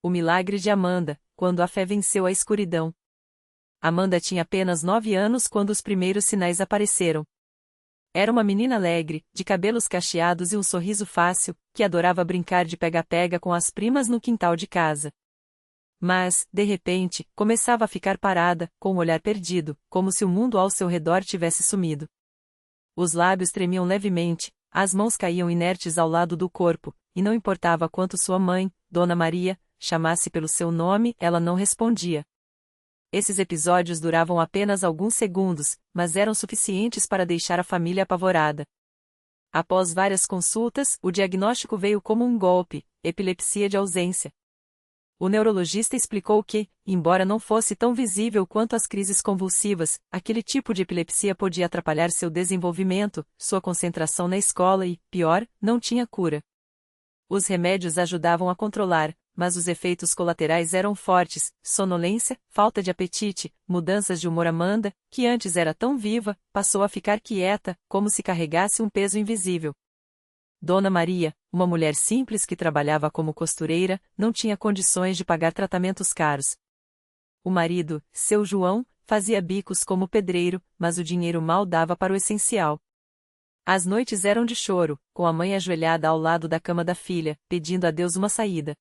O milagre de Amanda, quando a fé venceu a escuridão. Amanda tinha apenas 9 anos quando os primeiros sinais apareceram. Era uma menina alegre, de cabelos cacheados e um sorriso fácil, que adorava brincar de pega-pega com as primas no quintal de casa. Mas, de repente, começava a ficar parada, com o olhar perdido, como se o mundo ao seu redor tivesse sumido. Os lábios tremiam levemente, as mãos caíam inertes ao lado do corpo, e não importava quanto sua mãe, Dona Maria, chamasse pelo seu nome, ela não respondia. Esses episódios duravam apenas alguns segundos, mas eram suficientes para deixar a família apavorada. Após várias consultas, o diagnóstico veio como um golpe: epilepsia de ausência. O neurologista explicou que, embora não fosse tão visível quanto as crises convulsivas, aquele tipo de epilepsia podia atrapalhar seu desenvolvimento, sua concentração na escola e, pior, não tinha cura. Os remédios ajudavam a controlar, mas os efeitos colaterais eram fortes: sonolência, falta de apetite, mudanças de humor. Amanda, que antes era tão viva, passou a ficar quieta, como se carregasse um peso invisível. Dona Maria, uma mulher simples que trabalhava como costureira, não tinha condições de pagar tratamentos caros. O marido, seu João, fazia bicos como pedreiro, mas o dinheiro mal dava para o essencial. As noites eram de choro, com a mãe ajoelhada ao lado da cama da filha, pedindo a Deus uma saída.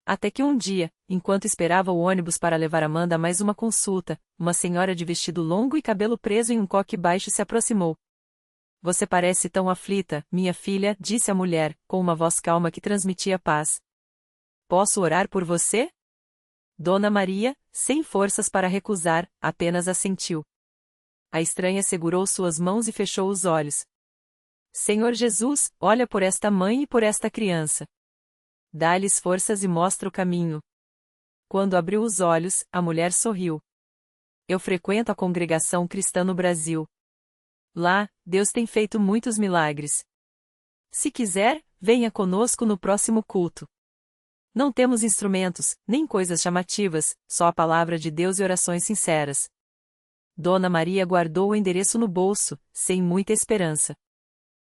Até que um dia, enquanto esperava o ônibus para levar Amanda a mais uma consulta, uma senhora de vestido longo e cabelo preso em um coque baixo se aproximou. "Você parece tão aflita, minha filha", disse a mulher, com uma voz calma que transmitia paz. "Posso orar por você?" Dona Maria, sem forças para recusar, apenas assentiu. A estranha segurou suas mãos e fechou os olhos. "Senhor Jesus, olha por esta mãe e por esta criança. Dá-lhes forças e mostra o caminho." Quando abriu os olhos, a mulher sorriu. "Eu frequento a congregação cristã no Brasil. Lá, Deus tem feito muitos milagres. Se quiser, venha conosco no próximo culto. Não temos instrumentos, nem coisas chamativas, só a palavra de Deus e orações sinceras." Dona Maria guardou o endereço no bolso, sem muita esperança.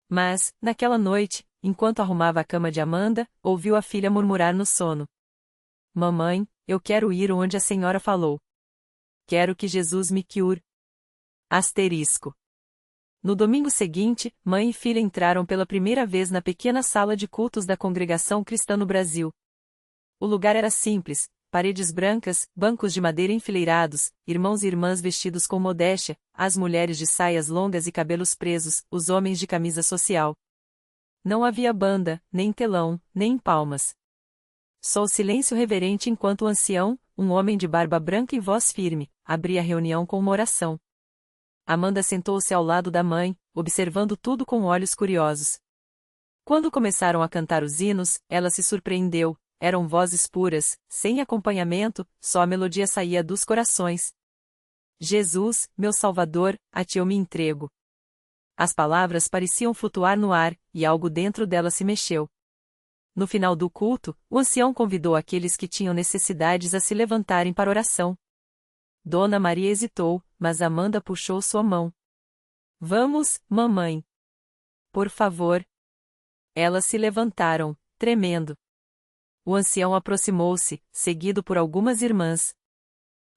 Mas, naquela noite, enquanto arrumava a cama de Amanda, ouviu a filha murmurar no sono: "Mamãe, eu quero ir onde a senhora falou. Quero que Jesus me cure." Asterisco. No domingo seguinte, mãe e filha entraram pela primeira vez na pequena sala de cultos da congregação cristã no Brasil. O lugar era simples: paredes brancas, bancos de madeira enfileirados, irmãos e irmãs vestidos com modéstia, as mulheres de saias longas e cabelos presos, os homens de camisa social. Não havia banda, nem telão, nem palmas. Só o silêncio reverente enquanto o ancião, um homem de barba branca e voz firme, abria a reunião com uma oração. Amanda sentou-se ao lado da mãe, observando tudo com olhos curiosos. Quando começaram a cantar os hinos, ela se surpreendeu: eram vozes puras, sem acompanhamento, só a melodia saía dos corações. "Jesus, meu Salvador, a ti eu me entrego." As palavras pareciam flutuar no ar, e algo dentro dela se mexeu. No final do culto, o ancião convidou aqueles que tinham necessidades a se levantarem para oração. Dona Maria hesitou, mas Amanda puxou sua mão. "Vamos, mamãe. Por favor." Elas se levantaram, tremendo. O ancião aproximou-se, seguido por algumas irmãs.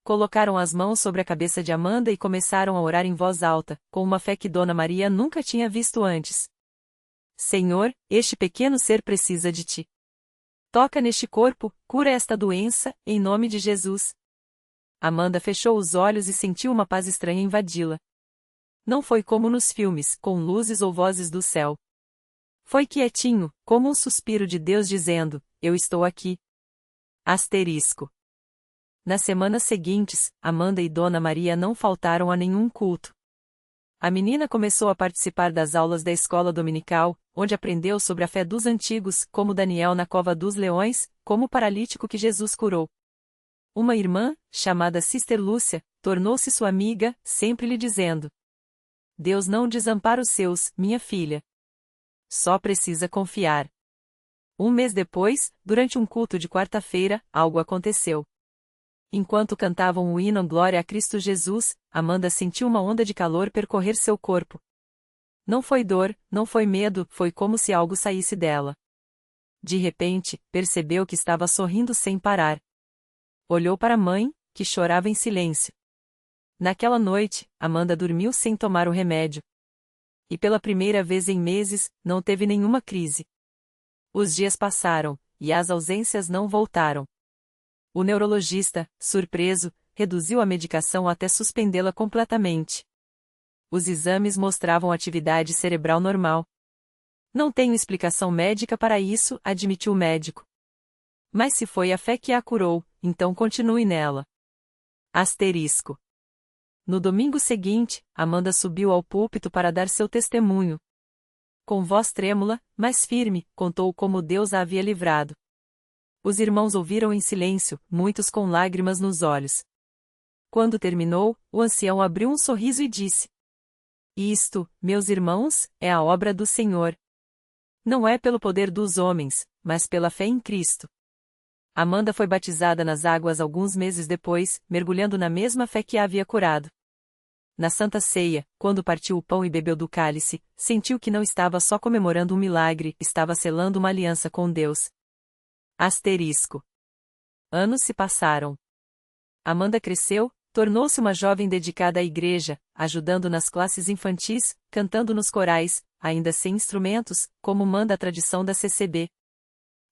Colocaram as mãos sobre a cabeça de Amanda e começaram a orar em voz alta, com uma fé que Dona Maria nunca tinha visto antes. "Senhor, este pequeno ser precisa de ti. Toca neste corpo, cura esta doença, em nome de Jesus." Amanda fechou os olhos e sentiu uma paz estranha invadi-la. Não foi como nos filmes, com luzes ou vozes do céu. Foi quietinho, como um suspiro de Deus dizendo: "Eu estou aqui." Asterisco. Nas semanas seguintes, Amanda e Dona Maria não faltaram a nenhum culto. A menina começou a participar das aulas da escola dominical, onde aprendeu sobre a fé dos antigos, como Daniel na cova dos leões, como o paralítico que Jesus curou. Uma irmã, chamada Sister Lúcia, tornou-se sua amiga, sempre lhe dizendo: "Deus não desampara os seus, minha filha. Só precisa confiar." Um mês depois, durante um culto de quarta-feira, algo aconteceu. Enquanto cantavam o hino Glória a Cristo Jesus, Amanda sentiu uma onda de calor percorrer seu corpo. Não foi dor, não foi medo, foi como se algo saísse dela. De repente, percebeu que estava sorrindo sem parar. Olhou para a mãe, que chorava em silêncio. Naquela noite, Amanda dormiu sem tomar o remédio. E pela primeira vez em meses, não teve nenhuma crise. Os dias passaram, e as ausências não voltaram. O neurologista, surpreso, reduziu a medicação até suspendê-la completamente. Os exames mostravam atividade cerebral normal. Não tenho explicação médica para isso, admitiu o médico. Mas se foi a fé que a curou, então continue nela. Asterisco. No domingo seguinte, Amanda subiu ao púlpito para dar seu testemunho. Com voz trêmula, mas firme, contou como Deus a havia livrado. Os irmãos ouviram em silêncio, muitos com lágrimas nos olhos. Quando terminou, o ancião abriu um sorriso e disse: Isto, meus irmãos, é a obra do Senhor. Não é pelo poder dos homens, mas pela fé em Cristo. Amanda foi batizada nas águas alguns meses depois, mergulhando na mesma fé que a havia curado. Na Santa Ceia, quando partiu o pão e bebeu do cálice, sentiu que não estava só comemorando um milagre, estava selando uma aliança com Deus. Asterisco. Anos se passaram. Amanda cresceu, tornou-se uma jovem dedicada à igreja, ajudando nas classes infantis, cantando nos corais, ainda sem instrumentos, como manda a tradição da CCB.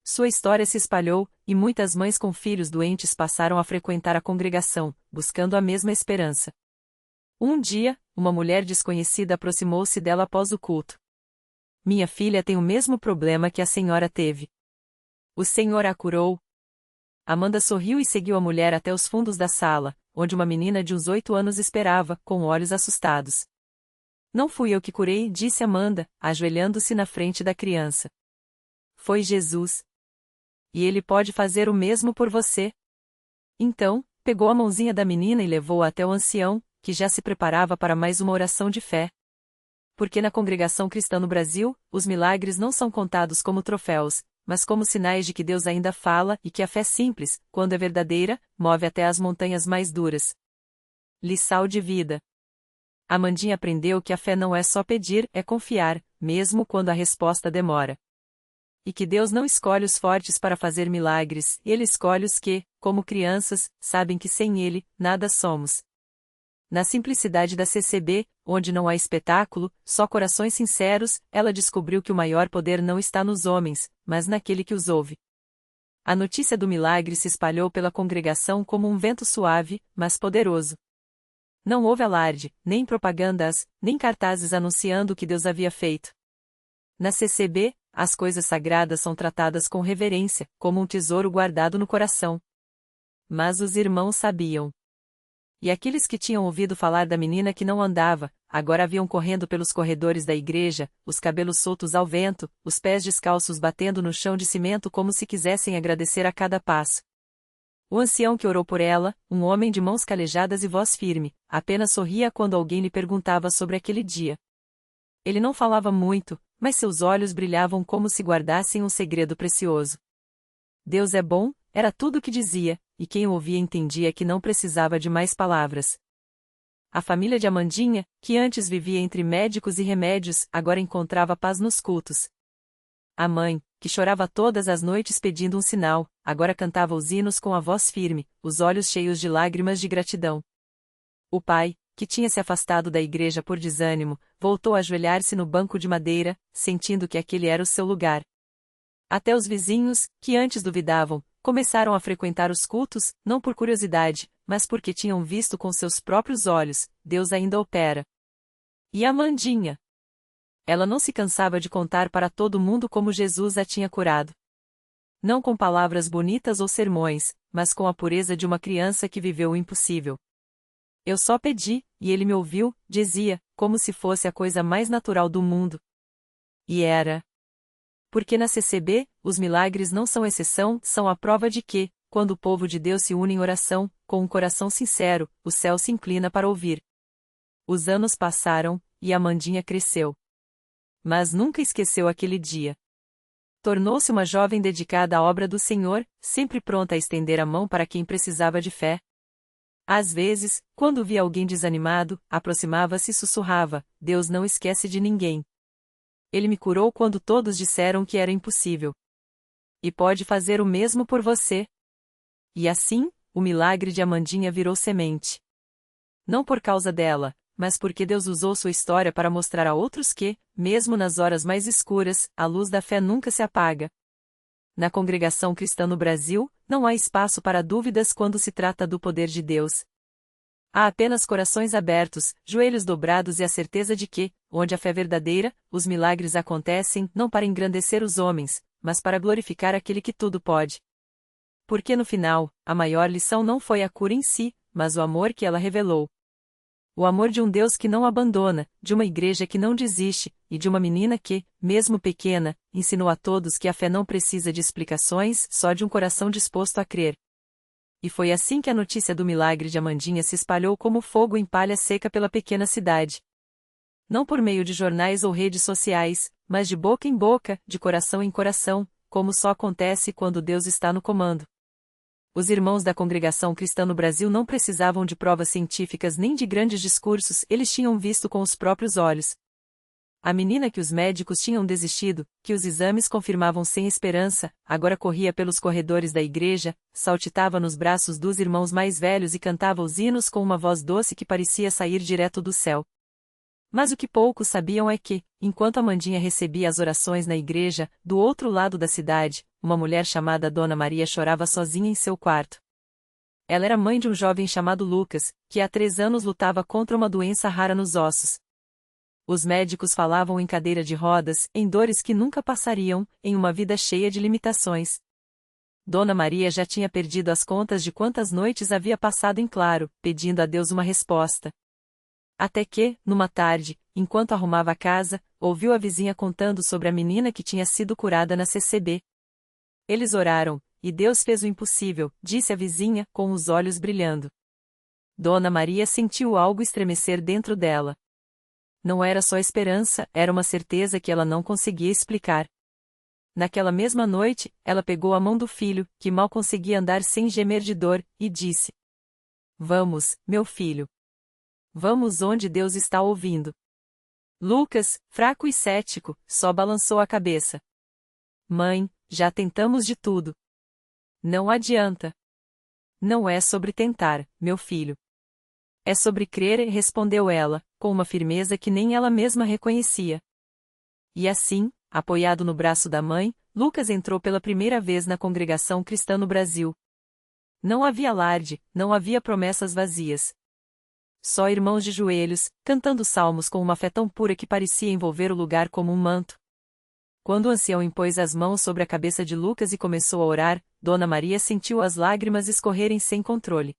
Sua história se espalhou, e muitas mães com filhos doentes passaram a frequentar a congregação, buscando a mesma esperança. Um dia, uma mulher desconhecida aproximou-se dela após o culto. Minha filha tem o mesmo problema que a senhora teve. O Senhor a curou? Amanda sorriu e seguiu a mulher até os fundos da sala, onde uma menina de uns 8 anos esperava, com olhos assustados. Não fui eu que curei, disse Amanda, ajoelhando-se na frente da criança. Foi Jesus. E ele pode fazer o mesmo por você. Então, pegou a mãozinha da menina e levou-a até o ancião, que já se preparava para mais uma oração de fé. Porque na congregação cristã no Brasil, os milagres não são contados como troféus, mas como sinais de que Deus ainda fala e que a fé simples, quando é verdadeira, move até as montanhas mais duras. Lição de vida. Amandinha aprendeu que a fé não é só pedir, é confiar, mesmo quando a resposta demora. E que Deus não escolhe os fortes para fazer milagres, Ele escolhe os que, como crianças, sabem que sem Ele, nada somos. Na simplicidade da CCB, onde não há espetáculo, só corações sinceros, ela descobriu que o maior poder não está nos homens, mas naquele que os ouve. A notícia do milagre se espalhou pela congregação como um vento suave, mas poderoso. Não houve alarde, nem propagandas, nem cartazes anunciando o que Deus havia feito. Na CCB, as coisas sagradas são tratadas com reverência, como um tesouro guardado no coração. Mas os irmãos sabiam. E aqueles que tinham ouvido falar da menina que não andava, agora haviam correndo pelos corredores da igreja, os cabelos soltos ao vento, os pés descalços batendo no chão de cimento como se quisessem agradecer a cada passo. O ancião que orou por ela, um homem de mãos calejadas e voz firme, apenas sorria quando alguém lhe perguntava sobre aquele dia. Ele não falava muito, mas seus olhos brilhavam como se guardassem um segredo precioso. Deus é bom, era tudo o que dizia, e quem o ouvia entendia que não precisava de mais palavras. A família de Amandinha, que antes vivia entre médicos e remédios, agora encontrava paz nos cultos. A mãe, que chorava todas as noites pedindo um sinal, agora cantava os hinos com a voz firme, os olhos cheios de lágrimas de gratidão. O pai, que tinha se afastado da igreja por desânimo, voltou a ajoelhar-se no banco de madeira, sentindo que aquele era o seu lugar. Até os vizinhos, que antes duvidavam, começaram a frequentar os cultos, não por curiosidade, mas porque tinham visto com seus próprios olhos, Deus ainda opera. E Amandinha? Ela não se cansava de contar para todo mundo como Jesus a tinha curado. Não com palavras bonitas ou sermões, mas com a pureza de uma criança que viveu o impossível. Eu só pedi, e ele me ouviu, dizia, como se fosse a coisa mais natural do mundo. E era. Porque na CCB, os milagres não são exceção, são a prova de que, quando o povo de Deus se une em oração, com um coração sincero, o céu se inclina para ouvir. Os anos passaram, e Amandinha cresceu. Mas nunca esqueceu aquele dia. Tornou-se uma jovem dedicada à obra do Senhor, sempre pronta a estender a mão para quem precisava de fé. Às vezes, quando via alguém desanimado, aproximava-se e sussurrava: Deus não esquece de ninguém. Ele me curou quando todos disseram que era impossível. e pode fazer o mesmo por você. E assim, o milagre de Amandinha virou semente. Não por causa dela, mas porque Deus usou sua história para mostrar a outros que, mesmo nas horas mais escuras, a luz da fé nunca se apaga. Na congregação cristã no Brasil, não há espaço para dúvidas quando se trata do poder de Deus. Há apenas corações abertos, joelhos dobrados e a certeza de que, onde a fé é verdadeira, os milagres acontecem não para engrandecer os homens, mas para glorificar aquele que tudo pode. Porque no final, a maior lição não foi a cura em si, mas o amor que ela revelou. O amor de um Deus que não abandona, de uma igreja que não desiste, e de uma menina que, mesmo pequena, ensinou a todos que a fé não precisa de explicações, só de um coração disposto a crer. E foi assim que a notícia do milagre de Amandinha se espalhou como fogo em palha seca pela pequena cidade. Não por meio de jornais ou redes sociais, mas de boca em boca, de coração em coração, como só acontece quando Deus está no comando. Os irmãos da congregação cristã no Brasil não precisavam de provas científicas nem de grandes discursos, eles tinham visto com os próprios olhos. A menina que os médicos tinham desistido, que os exames confirmavam sem esperança, agora corria pelos corredores da igreja, saltitava nos braços dos irmãos mais velhos e cantava os hinos com uma voz doce que parecia sair direto do céu. Mas o que poucos sabiam é que, enquanto Amandinha recebia as orações na igreja, do outro lado da cidade, uma mulher chamada Dona Maria chorava sozinha em seu quarto. Ela era mãe de um jovem chamado Lucas, que há 3 anos lutava contra uma doença rara nos ossos. Os médicos falavam em cadeira de rodas, em dores que nunca passariam, em uma vida cheia de limitações. Dona Maria já tinha perdido as contas de quantas noites havia passado em claro, pedindo a Deus uma resposta. Até que, numa tarde, enquanto arrumava a casa, ouviu a vizinha contando sobre a menina que tinha sido curada na CCB. Eles oraram, e Deus fez o impossível, disse a vizinha, com os olhos brilhando. Dona Maria sentiu algo estremecer dentro dela. Não era só esperança, era uma certeza que ela não conseguia explicar. Naquela mesma noite, ela pegou a mão do filho, que mal conseguia andar sem gemer de dor, e disse: "Vamos, meu filho. Vamos onde Deus está ouvindo." Lucas, fraco e cético, só balançou a cabeça. "Mãe, já tentamos de tudo. Não adianta." "Não é sobre tentar, meu filho. É sobre crer", respondeu ela, com uma firmeza que nem ela mesma reconhecia. E assim, apoiado no braço da mãe, Lucas entrou pela primeira vez na congregação cristã no Brasil. Não havia alarde, não havia promessas vazias. Só irmãos de joelhos, cantando salmos com uma fé tão pura que parecia envolver o lugar como um manto. Quando o ancião impôs as mãos sobre a cabeça de Lucas e começou a orar, Dona Maria sentiu as lágrimas escorrerem sem controle.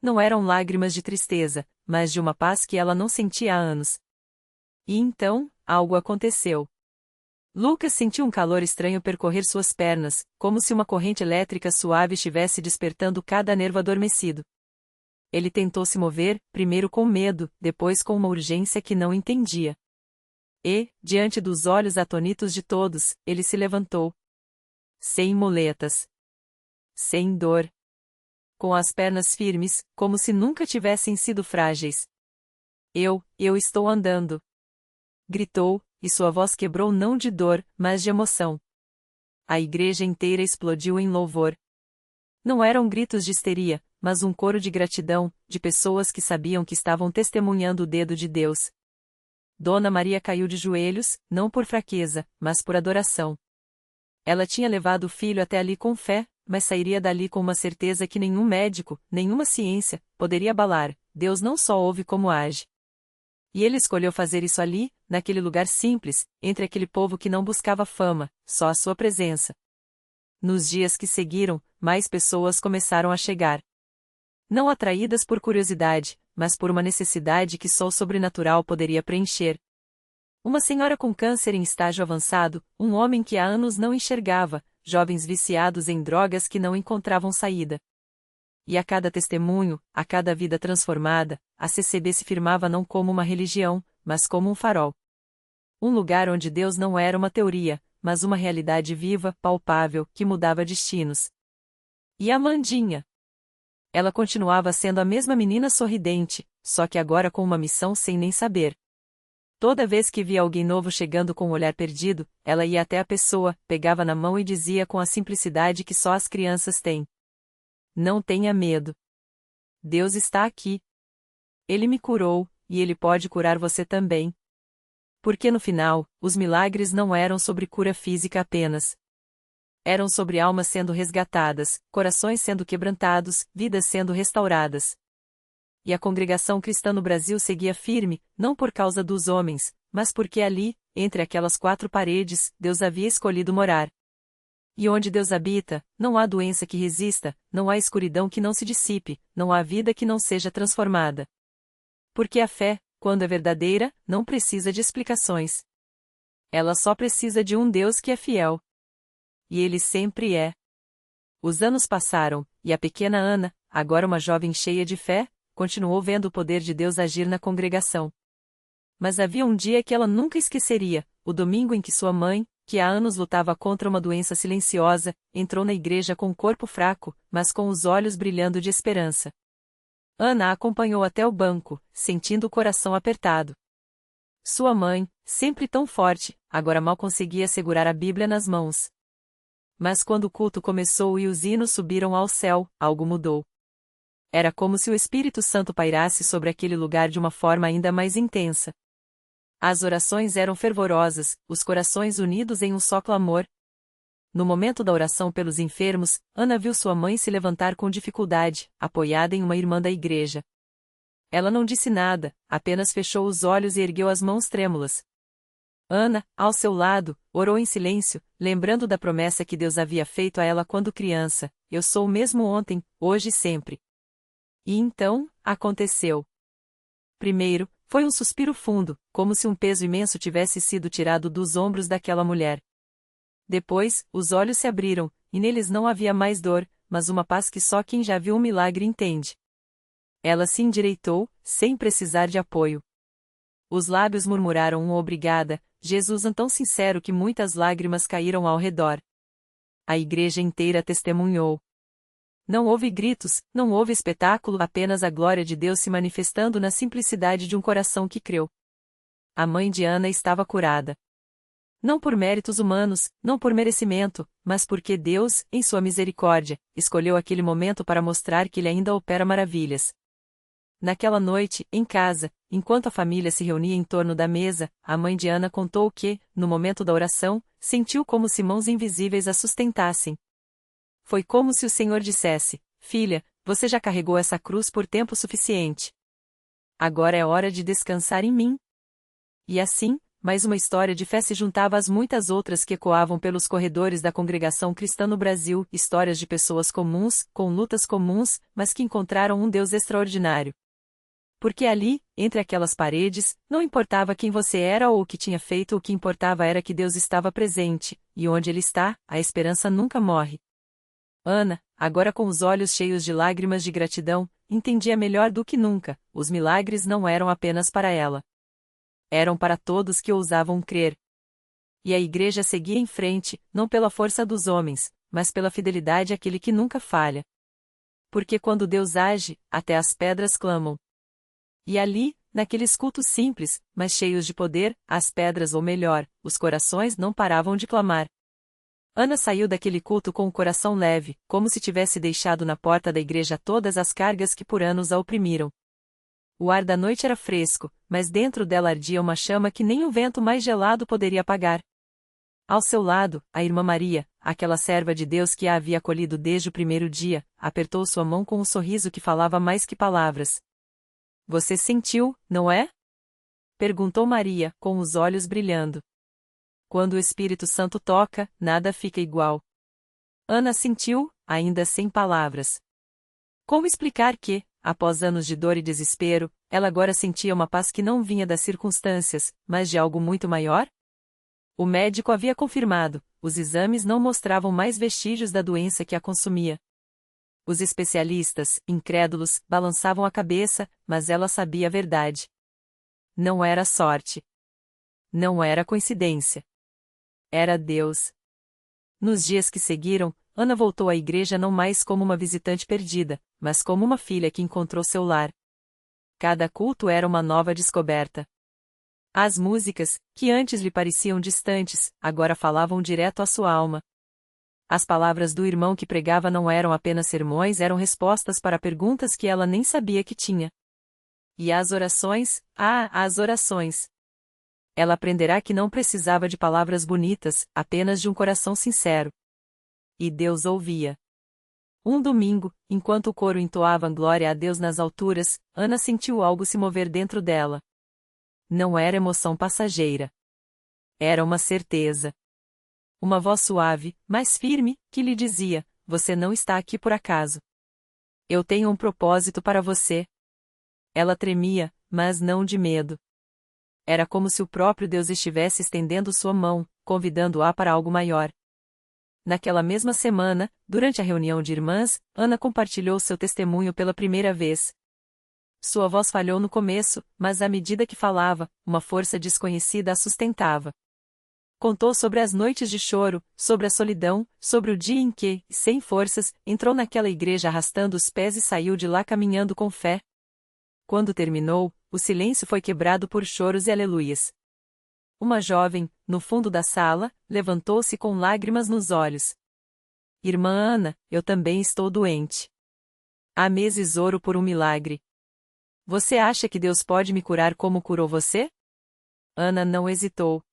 Não eram lágrimas de tristeza, mas de uma paz que ela não sentia há anos. E então, algo aconteceu. Lucas sentiu um calor estranho percorrer suas pernas, como se uma corrente elétrica suave estivesse despertando cada nervo adormecido. Ele tentou se mover, primeiro com medo, depois com uma urgência que não entendia. E, diante dos olhos atônitos de todos, ele se levantou. Sem muletas. Sem dor. Com as pernas firmes, como se nunca tivessem sido frágeis. Eu estou andando." Gritou, e sua voz quebrou não de dor, mas de emoção. A igreja inteira explodiu em louvor. Não eram gritos de histeria, mas um coro de gratidão, de pessoas que sabiam que estavam testemunhando o dedo de Deus. Dona Maria caiu de joelhos, não por fraqueza, mas por adoração. Ela tinha levado o filho até ali com fé, mas sairia dali com uma certeza que nenhum médico, nenhuma ciência, poderia abalar: Deus não só ouve como age. E ele escolheu fazer isso ali, naquele lugar simples, entre aquele povo que não buscava fama, só a sua presença. Nos dias que seguiram, mais pessoas começaram a chegar. Não atraídas por curiosidade, mas por uma necessidade que só o sobrenatural poderia preencher. Uma senhora com câncer em estágio avançado, um homem que há anos não enxergava, jovens viciados em drogas que não encontravam saída. E a cada testemunho, a cada vida transformada, a CCB se firmava não como uma religião, mas como um farol. Um lugar onde Deus não era uma teoria, mas uma realidade viva, palpável, que mudava destinos. E a Amandinha? Ela continuava sendo a mesma menina sorridente, só que agora com uma missão sem nem saber. Toda vez que via alguém novo chegando com o olhar perdido, ela ia até a pessoa, pegava na mão e dizia com a simplicidade que só as crianças têm: Não tenha medo. Deus está aqui. Ele me curou, e Ele pode curar você também. Porque no final, os milagres não eram sobre cura física apenas. Eram sobre almas sendo resgatadas, corações sendo quebrantados, vidas sendo restauradas. E a congregação cristã no Brasil seguia firme, não por causa dos homens, mas porque ali, entre aquelas quatro paredes, Deus havia escolhido morar. E onde Deus habita, não há doença que resista, não há escuridão que não se dissipe, não há vida que não seja transformada. Porque a fé, quando é verdadeira, não precisa de explicações. Ela só precisa de um Deus que é fiel. E Ele sempre é. Os anos passaram, e a pequena Ana, agora uma jovem cheia de fé, continuou vendo o poder de Deus agir na congregação. Mas havia um dia que ela nunca esqueceria, o domingo em que sua mãe, que há anos lutava contra uma doença silenciosa, entrou na igreja com o corpo fraco, mas com os olhos brilhando de esperança. Ana a acompanhou até o banco, sentindo o coração apertado. Sua mãe, sempre tão forte, agora mal conseguia segurar a Bíblia nas mãos. Mas quando o culto começou e os hinos subiram ao céu, algo mudou. Era como se o Espírito Santo pairasse sobre aquele lugar de uma forma ainda mais intensa. As orações eram fervorosas, os corações unidos em um só clamor. No momento da oração pelos enfermos, Ana viu sua mãe se levantar com dificuldade, apoiada em uma irmã da igreja. Ela não disse nada, apenas fechou os olhos e ergueu as mãos trêmulas. Ana, ao seu lado, orou em silêncio, lembrando da promessa que Deus havia feito a ela quando criança: Eu sou o mesmo ontem, hoje e sempre. E então, aconteceu. Primeiro, foi um suspiro fundo, como se um peso imenso tivesse sido tirado dos ombros daquela mulher. Depois, os olhos se abriram, e neles não havia mais dor, mas uma paz que só quem já viu um milagre entende. Ela se endireitou, sem precisar de apoio. Os lábios murmuraram um obrigada, Jesus tão sincero que muitas lágrimas caíram ao redor. A igreja inteira testemunhou. Não houve gritos, não houve espetáculo, apenas a glória de Deus se manifestando na simplicidade de um coração que creu. A mãe de Ana estava curada. Não por méritos humanos, não por merecimento, mas porque Deus, em sua misericórdia, escolheu aquele momento para mostrar que Ele ainda opera maravilhas. Naquela noite, em casa, enquanto a família se reunia em torno da mesa, a mãe de Ana contou que, no momento da oração, sentiu como se mãos invisíveis a sustentassem. Foi como se o Senhor dissesse: Filha, você já carregou essa cruz por tempo suficiente. Agora é hora de descansar em mim. E assim, mais uma história de fé se juntava às muitas outras que ecoavam pelos corredores da congregação cristã no Brasil, histórias de pessoas comuns, com lutas comuns, mas que encontraram um Deus extraordinário. Porque ali, entre aquelas paredes, não importava quem você era ou o que tinha feito, o que importava era que Deus estava presente, e onde Ele está, a esperança nunca morre. Ana, agora com os olhos cheios de lágrimas de gratidão, entendia melhor do que nunca: os milagres não eram apenas para ela. Eram para todos que ousavam crer. E a igreja seguia em frente, não pela força dos homens, mas pela fidelidade àquele que nunca falha. Porque quando Deus age, até as pedras clamam. E ali, naqueles cultos simples, mas cheios de poder, as pedras, ou melhor, os corações não paravam de clamar. Ana saiu daquele culto com o coração leve, como se tivesse deixado na porta da igreja todas as cargas que por anos a oprimiram. O ar da noite era fresco, mas dentro dela ardia uma chama que nem o vento mais gelado poderia apagar. Ao seu lado, a irmã Maria, aquela serva de Deus que a havia acolhido desde o primeiro dia, apertou sua mão com um sorriso que falava mais que palavras. Você sentiu, não é? Perguntou Maria, com os olhos brilhando. Quando o Espírito Santo toca, nada fica igual. Ana sentiu, ainda sem palavras. Como explicar que, após anos de dor e desespero, ela agora sentia uma paz que não vinha das circunstâncias, mas de algo muito maior? O médico havia confirmado, os exames não mostravam mais vestígios da doença que a consumia. Os especialistas, incrédulos, balançavam a cabeça, mas ela sabia a verdade. Não era sorte. Não era coincidência. Era Deus. Nos dias que seguiram, Ana voltou à igreja não mais como uma visitante perdida, mas como uma filha que encontrou seu lar. Cada culto era uma nova descoberta. As músicas, que antes lhe pareciam distantes, agora falavam direto à sua alma. As palavras do irmão que pregava não eram apenas sermões, eram respostas para perguntas que ela nem sabia que tinha. E as orações? As orações! Ela aprenderá que não precisava de palavras bonitas, apenas de um coração sincero. E Deus ouvia. Um domingo, enquanto o coro entoava glória a Deus nas alturas, Ana sentiu algo se mover dentro dela. Não era emoção passageira. Era uma certeza. Uma voz suave, mas firme, que lhe dizia: você não está aqui por acaso. Eu tenho um propósito para você. Ela tremia, mas não de medo. Era como se o próprio Deus estivesse estendendo sua mão, convidando-a para algo maior. Naquela mesma semana, durante a reunião de irmãs, Ana compartilhou seu testemunho pela primeira vez. Sua voz falhou no começo, mas à medida que falava, uma força desconhecida a sustentava. Contou sobre as noites de choro, sobre a solidão, sobre o dia em que, sem forças, entrou naquela igreja arrastando os pés e saiu de lá caminhando com fé. Quando terminou, o silêncio foi quebrado por choros e aleluias. Uma jovem, no fundo da sala, levantou-se com lágrimas nos olhos. Irmã Ana, eu também estou doente. Há meses oro por um milagre. Você acha que Deus pode me curar como curou você? Ana não hesitou.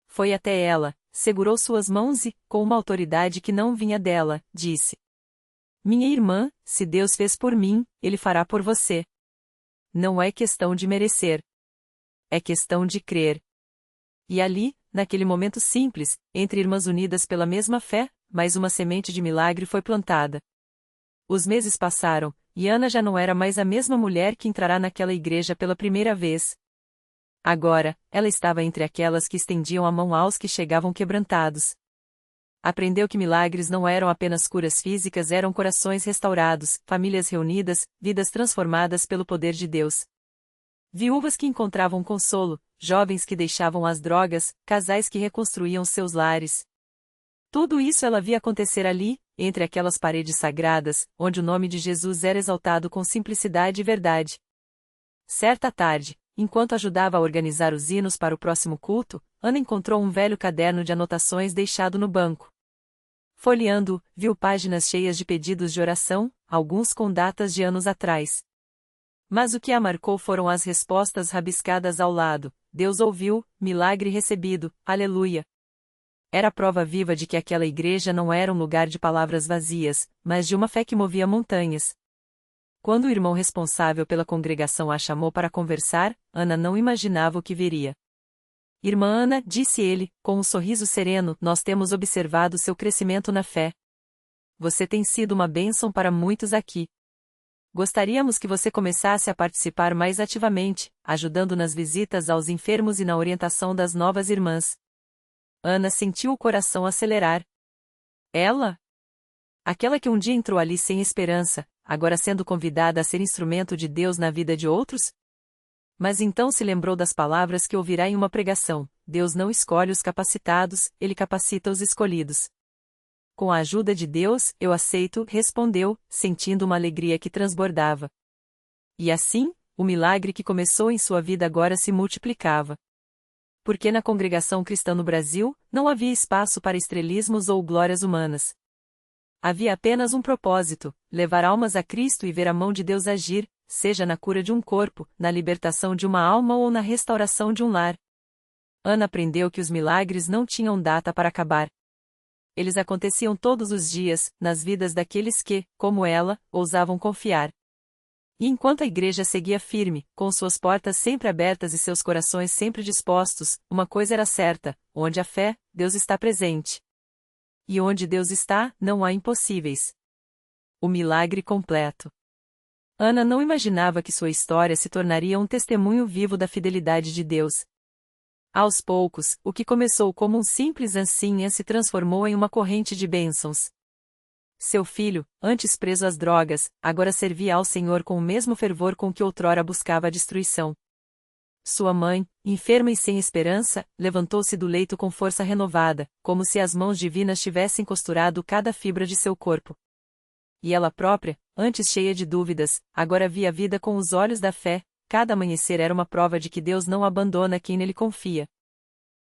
Foi até ela, segurou suas mãos e, com uma autoridade que não vinha dela, disse: minha irmã, se Deus fez por mim, Ele fará por você. Não é questão de merecer. É questão de crer. E ali, naquele momento simples, entre irmãs unidas pela mesma fé, mais uma semente de milagre foi plantada. Os meses passaram, e Ana já não era mais a mesma mulher que entrará naquela igreja pela primeira vez. Agora, ela estava entre aquelas que estendiam a mão aos que chegavam quebrantados. Aprendeu que milagres não eram apenas curas físicas, eram corações restaurados, famílias reunidas, vidas transformadas pelo poder de Deus. Viúvas que encontravam consolo, jovens que deixavam as drogas, casais que reconstruíam seus lares. Tudo isso ela via acontecer ali, entre aquelas paredes sagradas, onde o nome de Jesus era exaltado com simplicidade e verdade. Certa tarde, enquanto ajudava a organizar os hinos para o próximo culto, Ana encontrou um velho caderno de anotações deixado no banco. Folheando, viu páginas cheias de pedidos de oração, alguns com datas de anos atrás. Mas o que a marcou foram as respostas rabiscadas ao lado: Deus ouviu, milagre recebido, aleluia. Era a prova viva de que aquela igreja não era um lugar de palavras vazias, mas de uma fé que movia montanhas. Quando o irmão responsável pela congregação a chamou para conversar, Ana não imaginava o que viria. Irmã Ana, disse ele, com um sorriso sereno, nós temos observado seu crescimento na fé. Você tem sido uma bênção para muitos aqui. Gostaríamos que você começasse a participar mais ativamente, ajudando nas visitas aos enfermos e na orientação das novas irmãs. Ana sentiu o coração acelerar. Ela? Aquela que um dia entrou ali sem esperança, agora sendo convidada a ser instrumento de Deus na vida de outros? Mas então se lembrou das palavras que ouvirá em uma pregação: Deus não escolhe os capacitados, Ele capacita os escolhidos. Com a ajuda de Deus, eu aceito, respondeu, sentindo uma alegria que transbordava. E assim, o milagre que começou em sua vida agora se multiplicava. Porque na congregação cristã no Brasil, não havia espaço para estrelismos ou glórias humanas. Havia apenas um propósito: levar almas a Cristo e ver a mão de Deus agir, seja na cura de um corpo, na libertação de uma alma ou na restauração de um lar. Ana aprendeu que os milagres não tinham data para acabar. Eles aconteciam todos os dias, nas vidas daqueles que, como ela, ousavam confiar. E enquanto a igreja seguia firme, com suas portas sempre abertas e seus corações sempre dispostos, uma coisa era certa: onde há fé, Deus está presente. E onde Deus está, não há impossíveis. O milagre completo. Ana não imaginava que sua história se tornaria um testemunho vivo da fidelidade de Deus. Aos poucos, o que começou como um simples ancinha se transformou em uma corrente de bênçãos. Seu filho, antes preso às drogas, agora servia ao Senhor com o mesmo fervor com que outrora buscava a destruição. Sua mãe, enferma e sem esperança, levantou-se do leito com força renovada, como se as mãos divinas tivessem costurado cada fibra de seu corpo. E ela própria, antes cheia de dúvidas, agora via a vida com os olhos da fé, cada amanhecer era uma prova de que Deus não abandona quem nele confia.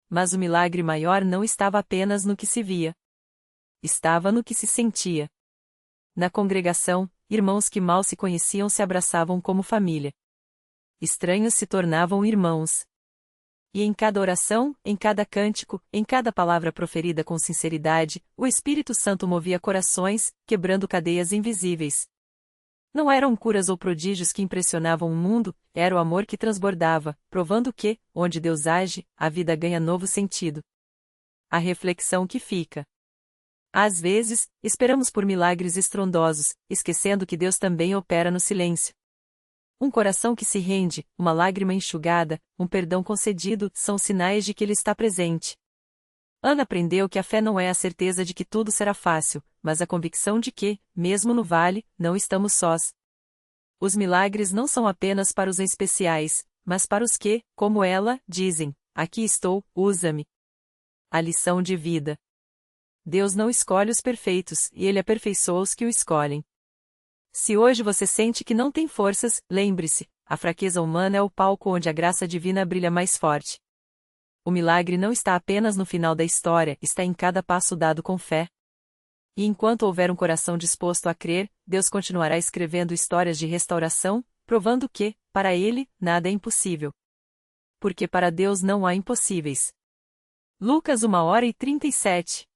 Mas o milagre maior não estava apenas no que se via. Estava no que se sentia. Na congregação, irmãos que mal se conheciam se abraçavam como família. Estranhos se tornavam irmãos. E em cada oração, em cada cântico, em cada palavra proferida com sinceridade, o Espírito Santo movia corações, quebrando cadeias invisíveis. Não eram curas ou prodígios que impressionavam o mundo, era o amor que transbordava, provando que, onde Deus age, a vida ganha novo sentido. A reflexão que fica. Às vezes, esperamos por milagres estrondosos, esquecendo que Deus também opera no silêncio. Um coração que se rende, uma lágrima enxugada, um perdão concedido, são sinais de que Ele está presente. Ana aprendeu que a fé não é a certeza de que tudo será fácil, mas a convicção de que, mesmo no vale, não estamos sós. Os milagres não são apenas para os especiais, mas para os que, como ela, dizem: aqui estou, usa-me. A lição de vida. Deus não escolhe os perfeitos, e Ele aperfeiçoa os que o escolhem. Se hoje você sente que não tem forças, lembre-se, a fraqueza humana é o palco onde a graça divina brilha mais forte. O milagre não está apenas no final da história, está em cada passo dado com fé. E enquanto houver um coração disposto a crer, Deus continuará escrevendo histórias de restauração, provando que, para Ele, nada é impossível. Porque para Deus não há impossíveis. Lucas 1h37